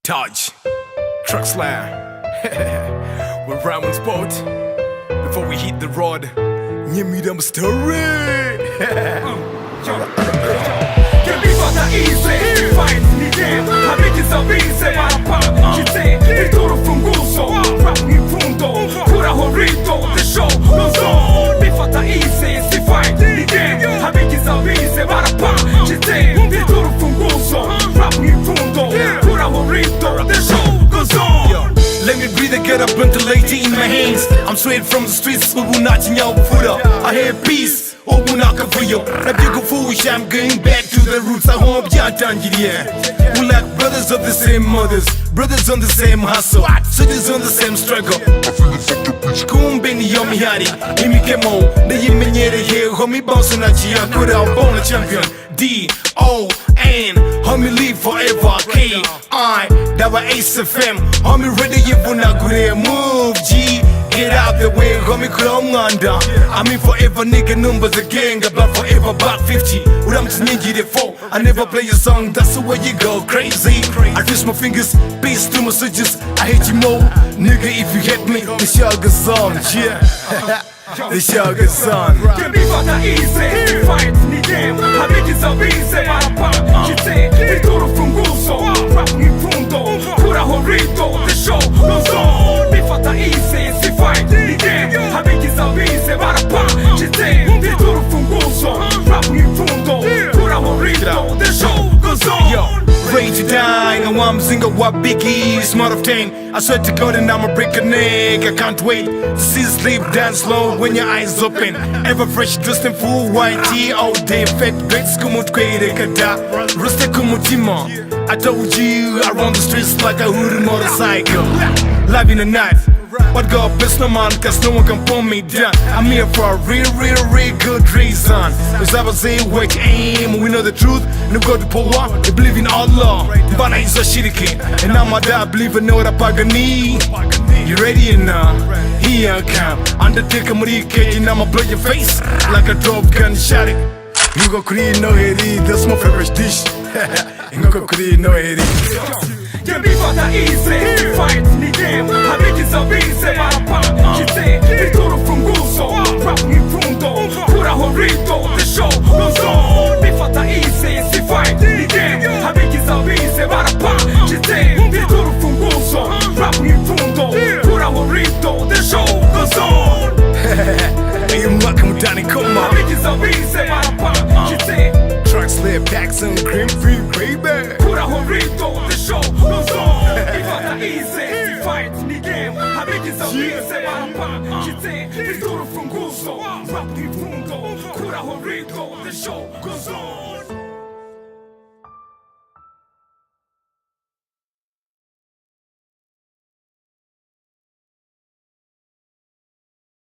Taj, truck slam. We're Ramon's boat. Before we hit the road, give me them story. Can be for the easy, fight me game. Habiti za bize, marapa, chite, ritoro funguso, rap ni fundo, pura horrito, the show goes on. Be for the easy, si fight me game. Habiti za bize, marapa, chite, ritoro funguso, rap ni fundo, pura horrito, the show goes on. Let me breathe and get up until late in my hands. I'm straight from the streets, we will not in your foot up. I hear peace, oh, we're not for you. I dig a foolish, I'm going back to the roots. I hope you're done, yeah. We're like brothers of the same mothers, brothers on the same hustle, cities on the same struggle. Kumbeni yomi hari, imi kemo, the yimenyere here, homie bouncing at you, I could have born a champion. D-O-N, homie live forever. K-I, that was Ace FM, homie ready you wanna go move. G, get out the way, homie chrome under. I mean forever nigga numbers again, about forever back 50. What I'm to need you for, I never play a song, that's the way you go crazy. I twist my fingers, peace to my switches, I hate you more. Nigga if you hate me, the show goes on, yeah. The show goes on. Can be for the easy, fight me game. Habiti za bize, marapa, chite, ritoro funguso, rap ni fundo, pura horrito, the show goes on. Be for the easy, si fight me game. Habiti za bize, marapa, chite, ritoro funguso, rap ni fundo, pura horrito, the show goes on. Yo, ready to die, and I'm single what biggie, smart of 10. I swear to God and I'ma break a neck. I can't wait to see sleep dance slow when your eyes open. Ever fresh dressed in full white tee all day. Fat greats kumut kwere kada, ruste kumutima. I told you I run the streets like a hooded motorcycle. Live in the night, but God bless no man, cause no one can pull me down. I'm here for a real good reason. Cause I was saying work aim, we know the truth. No God to power, they believe in Allah. Bana is a shiriki, and I'm a da believe in what I pagani. You ready now? Here I come. Undertaker Marike, and I'ma blow your face like a drop gun shot it. You go kuri no heri, that's my favorite dish. You go kuri no heri. Can be for the easy, fight me game. Habiti za bize, marapa, chite, ritoro funguso, rap ni fundo, pura horrito, the show goes on. Be for the easy, si fight me game. Habiti za bize, marapa, chite, ritoro funguso, rap ni fundo, pura horrito, the show goes on. Hey, I'm welcome Danny, come on. Habiti za bize, marapa, chite, Truck slip, Pacson, cream free, baby. pura horrito, the show goes on. Be for the easy, fight me game. Habiti za bize, marapa, chite, ritoro funguso, rap ni fundo, pura horrito, the show goes on.